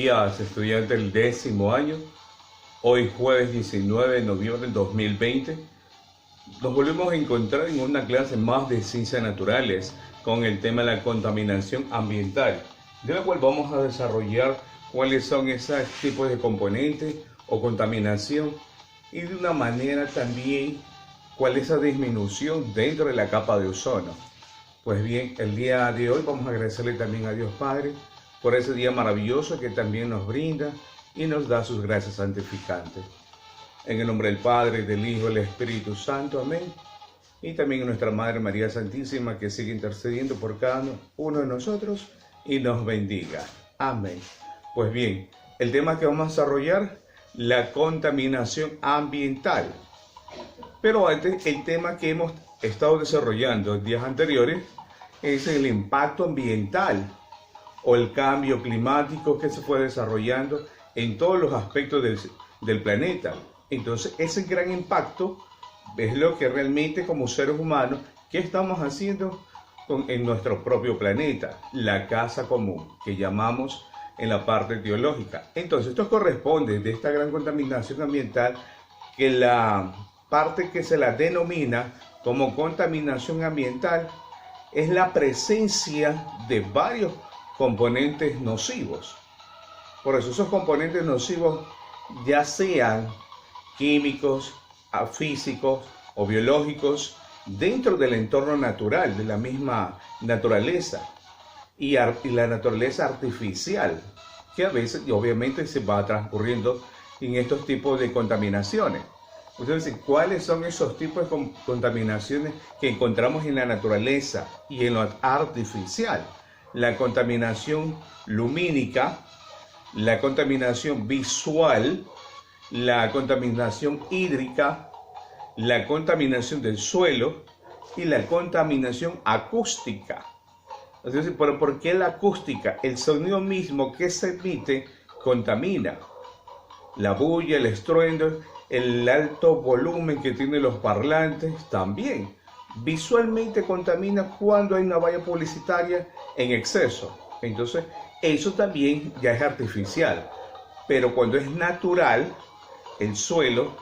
días, estudiantes del 10º año. Hoy jueves 19 de noviembre del 2020. Nos volvemos a encontrar en una clase más de ciencias naturales con el tema de la contaminación ambiental, de la cual vamos a desarrollar cuáles son esos tipos de componentes o contaminación y de una manera también cuál es esa disminución dentro de la capa de ozono. Pues bien, el día de hoy vamos a agradecerle también a Dios Padre por ese día maravilloso que también nos brinda y nos da sus gracias santificantes. En el nombre del Padre, del Hijo y del Espíritu Santo. Amén. Y también a nuestra Madre María Santísima, que sigue intercediendo por cada uno de nosotros y nos bendiga. Amén. Pues bien, el tema que vamos a desarrollar, la contaminación ambiental. Pero antes, el tema que hemos estado desarrollando en días anteriores es el impacto ambiental o el cambio climático que se fue desarrollando en todos los aspectos del planeta. Entonces, ese gran impacto es lo que realmente como seres humanos, ¿qué estamos haciendo en nuestro propio planeta? La casa común, que llamamos en la parte teológica. Entonces, esto corresponde de esta gran contaminación ambiental, que la parte que se la denomina como contaminación ambiental es la presencia de varios componentes nocivos. Por eso esos componentes nocivos, ya sean químicos, físicos o biológicos, dentro del entorno natural, de la misma naturaleza y la naturaleza artificial, que a veces y obviamente se va transcurriendo en estos tipos de contaminaciones. Entonces, ¿cuáles son esos tipos de contaminaciones que encontramos en la naturaleza y en lo artificial? La contaminación lumínica, la contaminación visual, la contaminación hídrica, la contaminación del suelo y la contaminación acústica. Entonces, ¿por qué la acústica? El sonido mismo que se emite contamina. La bulla, el estruendo, el alto volumen que tienen los parlantes también. Visualmente contamina cuando hay una valla publicitaria en exceso. Entonces, eso también ya es artificial. Pero cuando es natural, el suelo,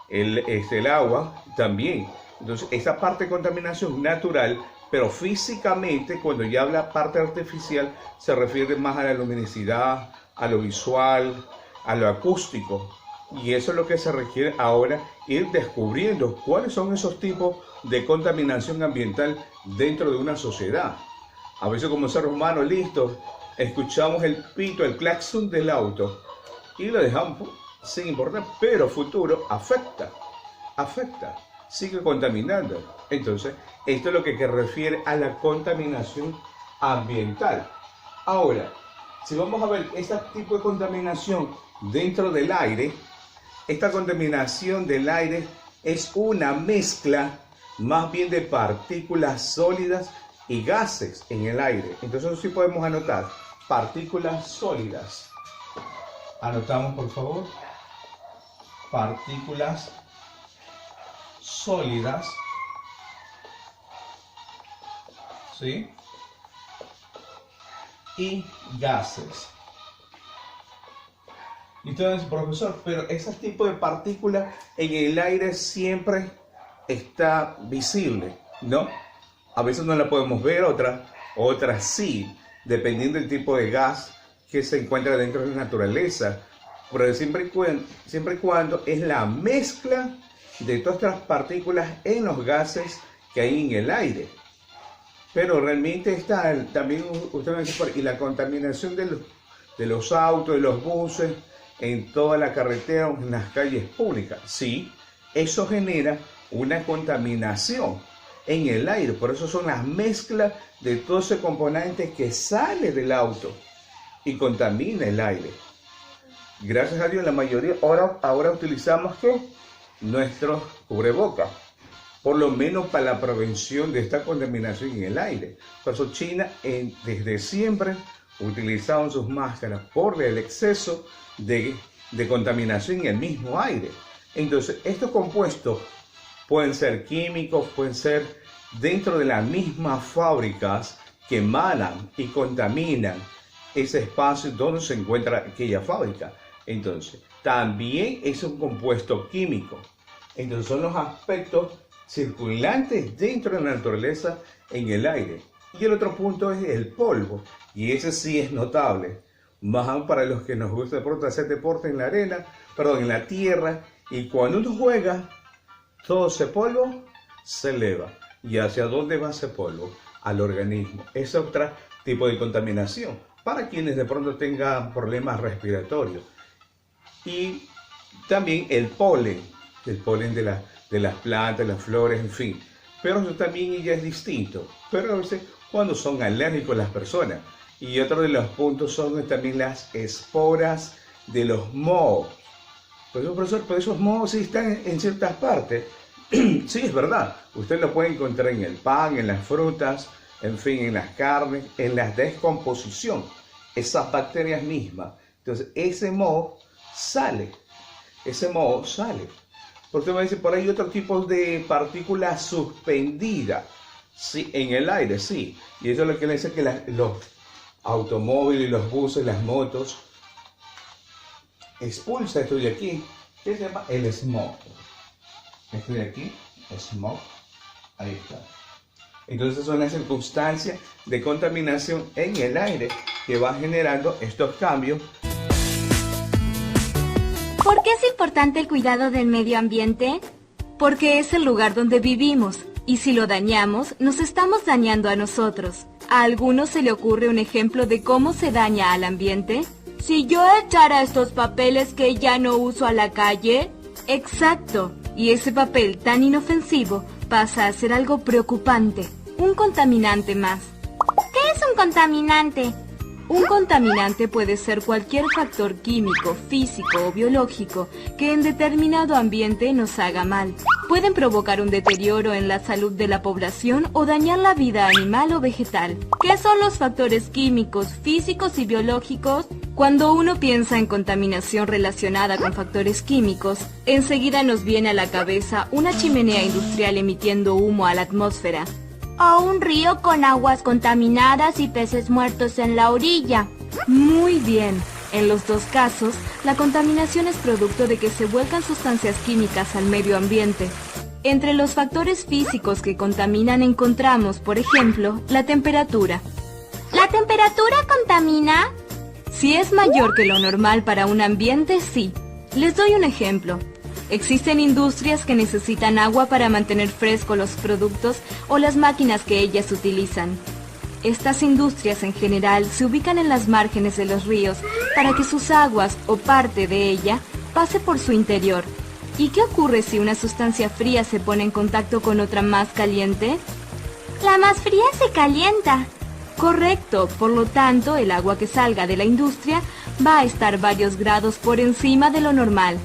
el agua también. Entonces, esa parte de contaminación natural, pero físicamente, cuando ya habla parte artificial, se refiere más a la luminosidad, a lo visual, a lo acústico. Y eso es lo que se requiere ahora, ir descubriendo cuáles son esos tipos de contaminación ambiental dentro de una sociedad. A veces como seres humanos, listos, escuchamos el pito, el claxon del auto y lo dejamos sin importar, pero futuro afecta, sigue contaminando. Entonces, esto es lo que refiere a la contaminación ambiental. Ahora, si vamos a ver este tipo de contaminación dentro del aire, esta contaminación del aire es una mezcla más bien de partículas sólidas y gases en el aire. Entonces sí podemos anotar partículas sólidas. Anotamos, por favor. Partículas sólidas. ¿Sí? Y gases. Entonces, profesor, pero ese tipo de partículas en el aire siempre está visible, ¿no? A veces no la podemos ver, otras sí, dependiendo del tipo de gas que se encuentra dentro de la naturaleza. Pero siempre y cuando es la mezcla de todas estas partículas en los gases que hay en el aire. Pero realmente está también, usted me dice, y la contaminación de los autos, de los buses, en toda la carretera o en las calles públicas. Sí, eso genera una contaminación en el aire. Por eso son las mezclas de todo ese componente que sale del auto y contamina el aire. Gracias a Dios, la mayoría ahora utilizamos ¿qué? Nuestros cubrebocas, por lo menos para la prevención de esta contaminación en el aire. Por eso China desde siempre utilizaban sus máscaras por el exceso de contaminación en el mismo aire. Entonces, estos compuestos pueden ser químicos, pueden ser dentro de las mismas fábricas que emanan y contaminan ese espacio donde se encuentra aquella fábrica. Entonces, también es un compuesto químico. Entonces, son los aspectos circulantes dentro de la naturaleza en el aire. Y el otro punto es el polvo, y ese sí es notable, más aún para los que nos gusta de pronto hacer deporte en la arena, en la tierra, y cuando uno juega, todo ese polvo se eleva. ¿Y hacia dónde va ese polvo? Al organismo. Es otro tipo de contaminación para quienes de pronto tengan problemas respiratorios. Y también el polen de las plantas, las flores, en fin. Pero eso también ya es distinto. Pero a veces cuando son alérgicos las personas. Y otro de los puntos son también las esporas de los mohos. Pues profesor, pero esos mohos sí están en ciertas partes. Sí, es verdad. Usted lo puede encontrar en el pan, en las frutas, en fin, en las carnes, en la descomposición. Esas bacterias mismas. Entonces, ese moho sale. Porque me dice, por ahí otro tipo de partículas suspendidas. Sí, en el aire, sí. Y eso es lo que le dice que los automóviles, los buses, las motos, expulsa esto de aquí, que se llama el smog. Esto de aquí, smog, ahí está. Entonces son las circunstancias de contaminación en el aire que va generando estos cambios. ¿Por qué es importante el cuidado del medio ambiente? Porque es el lugar donde vivimos, y si lo dañamos, nos estamos dañando a nosotros. ¿A alguno se le ocurre un ejemplo de cómo se daña al ambiente? Si yo echara estos papeles que ya no uso a la calle. Exacto, y ese papel tan inofensivo pasa a ser algo preocupante, un contaminante más. ¿Qué es un contaminante? Un contaminante puede ser cualquier factor químico, físico o biológico que en determinado ambiente nos haga mal. Pueden provocar un deterioro en la salud de la población o dañar la vida animal o vegetal. ¿Qué son los factores químicos, físicos y biológicos? Cuando uno piensa en contaminación relacionada con factores químicos, enseguida nos viene a la cabeza una chimenea industrial emitiendo humo a la atmósfera. O un río con aguas contaminadas y peces muertos en la orilla. Muy bien. En los dos casos, la contaminación es producto de que se vuelcan sustancias químicas al medio ambiente. Entre los factores físicos que contaminan encontramos, por ejemplo, la temperatura. ¿La temperatura contamina? Si es mayor que lo normal para un ambiente, sí. Les doy un ejemplo. Existen industrias que necesitan agua para mantener frescos los productos o las máquinas que ellas utilizan. Estas industrias en general se ubican en las márgenes de los ríos para que sus aguas o parte de ella pase por su interior. ¿Y qué ocurre si una sustancia fría se pone en contacto con otra más caliente? La más fría se calienta. Correcto, por lo tanto el agua que salga de la industria va a estar varios grados por encima de lo normal.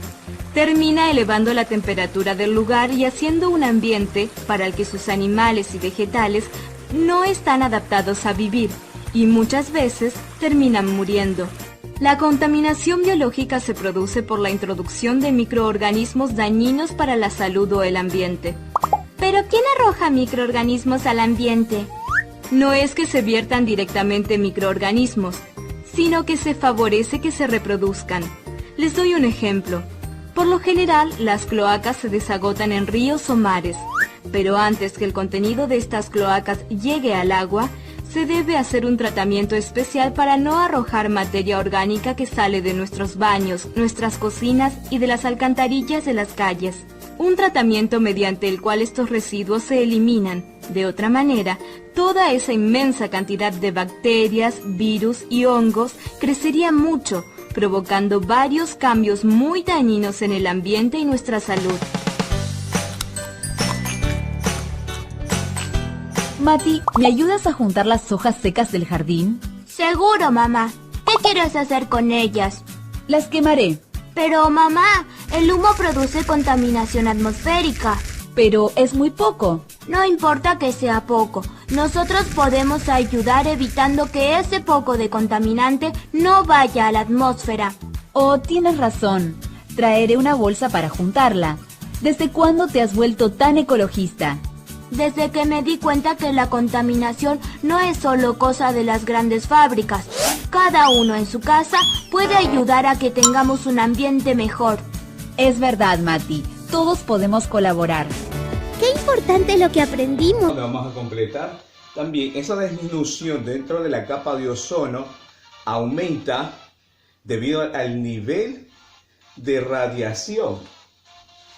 Termina elevando la temperatura del lugar y haciendo un ambiente para el que sus animales y vegetales no están adaptados a vivir y muchas veces terminan muriendo. La contaminación biológica se produce por la introducción de microorganismos dañinos para la salud o el ambiente. ¿Pero quién arroja microorganismos al ambiente? No es que se viertan directamente microorganismos, sino que se favorece que se reproduzcan. Les doy un ejemplo. Por lo general, las cloacas se desagotan en ríos o mares, pero antes que el contenido de estas cloacas llegue al agua, se debe hacer un tratamiento especial para no arrojar materia orgánica que sale de nuestros baños, nuestras cocinas y de las alcantarillas de las calles. Un tratamiento mediante el cual estos residuos se eliminan. De otra manera, toda esa inmensa cantidad de bacterias, virus y hongos crecería mucho, provocando varios cambios muy dañinos en el ambiente y nuestra salud. Mati, ¿me ayudas a juntar las hojas secas del jardín? Seguro, mamá. ¿Qué quieres hacer con ellas? Las quemaré. Pero, mamá, el humo produce contaminación atmosférica. Pero es muy poco. No importa que sea poco. Nosotros podemos ayudar evitando que ese poco de contaminante no vaya a la atmósfera. Oh, tienes razón. Traeré una bolsa para juntarla. ¿Desde cuándo te has vuelto tan ecologista? Desde que me di cuenta que la contaminación no es solo cosa de las grandes fábricas. Cada uno en su casa puede ayudar a que tengamos un ambiente mejor. Es verdad, Mati. Todos podemos colaborar. ¡Qué importante lo que aprendimos! Vamos a completar. También esa disminución dentro de la capa de ozono aumenta debido al nivel de radiación.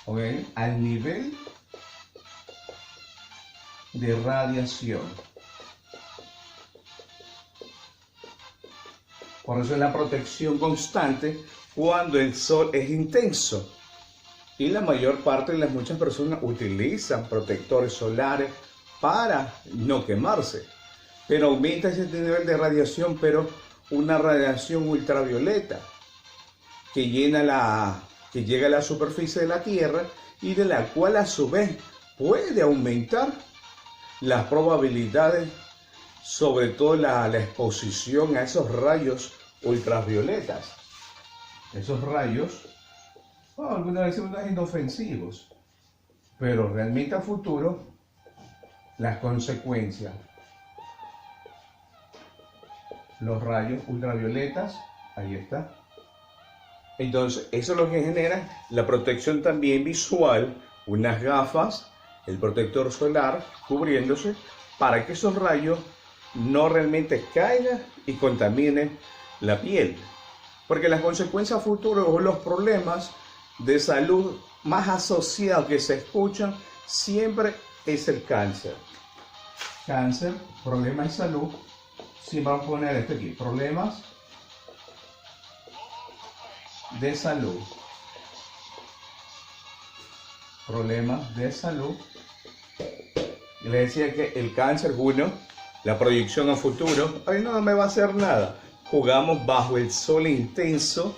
¿Ok? Al nivel de radiación. Por eso es la protección constante cuando el sol es intenso. Y la mayor parte de las muchas personas utilizan protectores solares para no quemarse. Pero aumenta ese nivel de radiación, pero una radiación ultravioleta que llega a la superficie de la Tierra y de la cual a su vez puede aumentar las probabilidades, sobre todo la exposición a esos rayos ultravioletas. Esos rayos, algunas veces son inofensivos, pero realmente a futuro las consecuencias, los rayos ultravioletas, ahí está. Entonces, eso es lo que genera la protección también visual, unas gafas, el protector solar cubriéndose para que esos rayos no realmente caigan y contaminen la piel. Porque las consecuencias futuras o los problemas de salud más asociados que se escuchan siempre es el cáncer. Cáncer, problemas de salud, siempre vamos a poner este aquí, problemas de salud. Problemas de salud. Y le decía que el cáncer, uno, la proyección a futuro, ay, no me va a hacer nada. Jugamos bajo el sol intenso.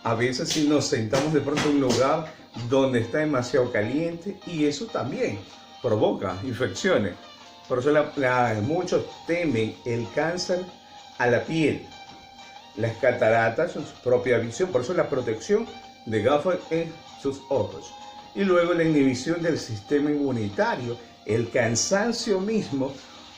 A veces si nos sentamos de pronto en un lugar donde está demasiado caliente, y eso también provoca infecciones. Por eso muchos temen el cáncer a la piel. Las cataratas son su propia visión, por eso la protección de gafas en sus ojos. Y luego la inhibición del sistema inmunitario, el cansancio mismo,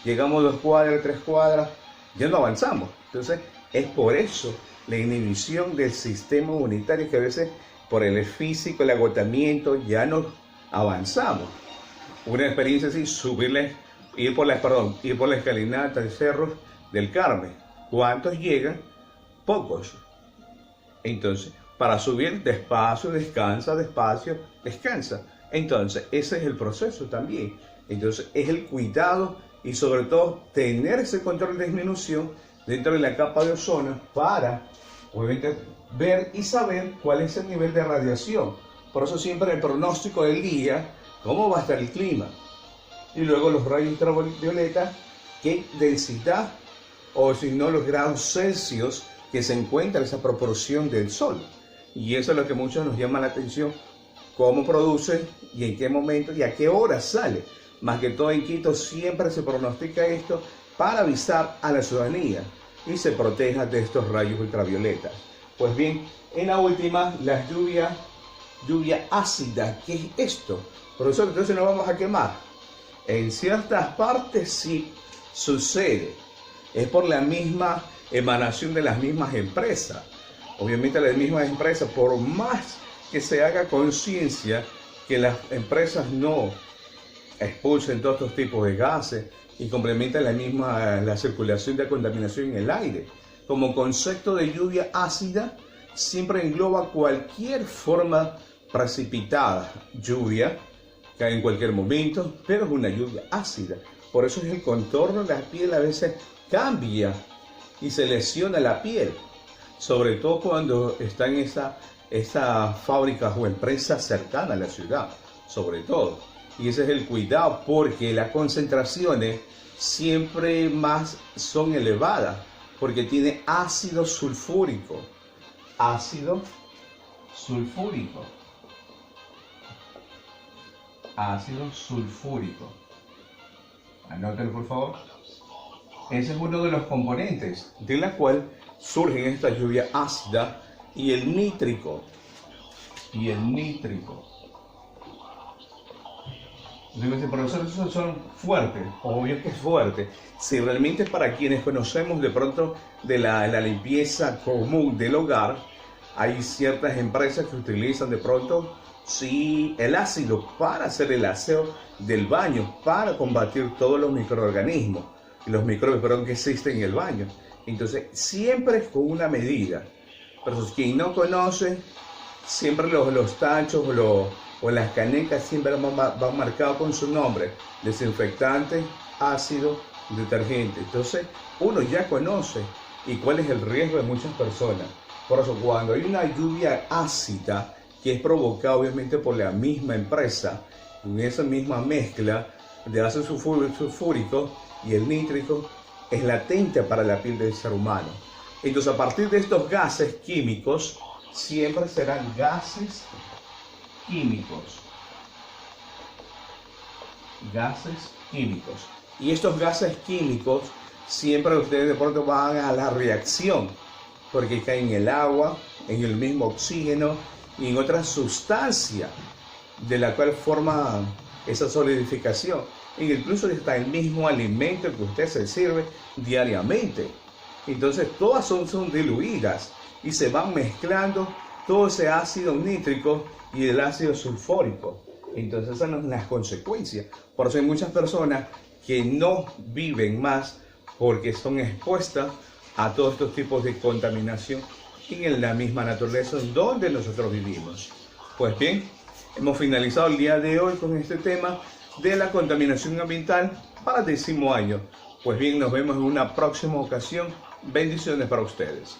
llegamos 2 cuadras, 3 cuadras, ya no avanzamos. Entonces es por eso la inhibición del sistema inmunitario, que a veces por el físico, el agotamiento, ya no avanzamos. Una experiencia así, ir por la escalinata del Cerro del Carmen. ¿Cuántos llegan? Pocos. Entonces, para subir despacio, descansa, despacio, descansa. Entonces, ese es el proceso también. Entonces, es el cuidado y sobre todo tener ese control de disminución dentro de la capa de ozono para, obviamente, ver y saber cuál es el nivel de radiación. Por eso siempre el pronóstico del día, cómo va a estar el clima. Y luego los rayos ultravioletas, qué densidad o si no los grados Celsius que se encuentra esa proporción del sol. Y eso es lo que muchos nos llama la atención, cómo produce y en qué momento y a qué hora sale. Más que todo en Quito siempre se pronostica esto para avisar a la ciudadanía y se proteja de estos rayos ultravioletas. Pues bien, en la última, la lluvia ácida. ¿Qué es esto? Profesor, entonces nos vamos a quemar. En ciertas partes sí sucede. Es por la misma emanación de las mismas empresas. Obviamente las mismas empresas, por más que se haga conciencia que las empresas no expulsen todos estos tipos de gases y complementan la circulación de contaminación en el aire. Como concepto de lluvia ácida, siempre engloba cualquier forma precipitada, lluvia, cae en cualquier momento, pero es una lluvia ácida. Por eso es el contorno de la piel a veces cambia y se lesiona la piel, sobre todo cuando está en esa fábrica o empresa cercana a la ciudad, sobre todo. Y ese es el cuidado, porque las concentraciones siempre más son elevadas, porque tiene ácido sulfúrico. Ácido sulfúrico. Ácido sulfúrico. Anótelo, por favor. Ese es uno de los componentes de la cual surgen esta lluvia ácida y el nítrico. Entonces me dice, profesor, esos son fuertes. Obvio que es fuerte. Si realmente para quienes conocemos de pronto de la limpieza común del hogar, hay ciertas empresas que utilizan de pronto sí el ácido para hacer el aseo del baño, para combatir todos los microorganismos y los microbios que existen en el baño. Entonces siempre es con una medida. Pero quien no conoce, siempre los tachos o las canecas siempre van marcados con su nombre: desinfectante, ácido, detergente. Entonces uno ya conoce y cuál es el riesgo de muchas personas. Por eso cuando hay una lluvia ácida que es provocada obviamente por la misma empresa, en esa misma mezcla de ácido sulfúrico y el nítrico, es latente para la piel del ser humano. Entonces a partir de estos gases químicos, siempre serán gases químicos. Gases químicos. Y estos gases químicos siempre ustedes de pronto van a la reacción, porque caen en el agua, en el mismo oxígeno y en otra sustancia de la cual forma esa solidificación. E incluso está el mismo alimento que usted se sirve diariamente. Entonces todas son diluidas y se van mezclando todo ese ácido nítrico y el ácido sulfúrico. Entonces esas son las consecuencias. Por eso hay muchas personas que no viven más porque son expuestas a todos estos tipos de contaminación en la misma naturaleza donde nosotros vivimos. Pues bien, hemos finalizado el día de hoy con este tema de la contaminación ambiental para el 10º año. Pues bien, nos vemos en una próxima ocasión. Bendiciones para ustedes.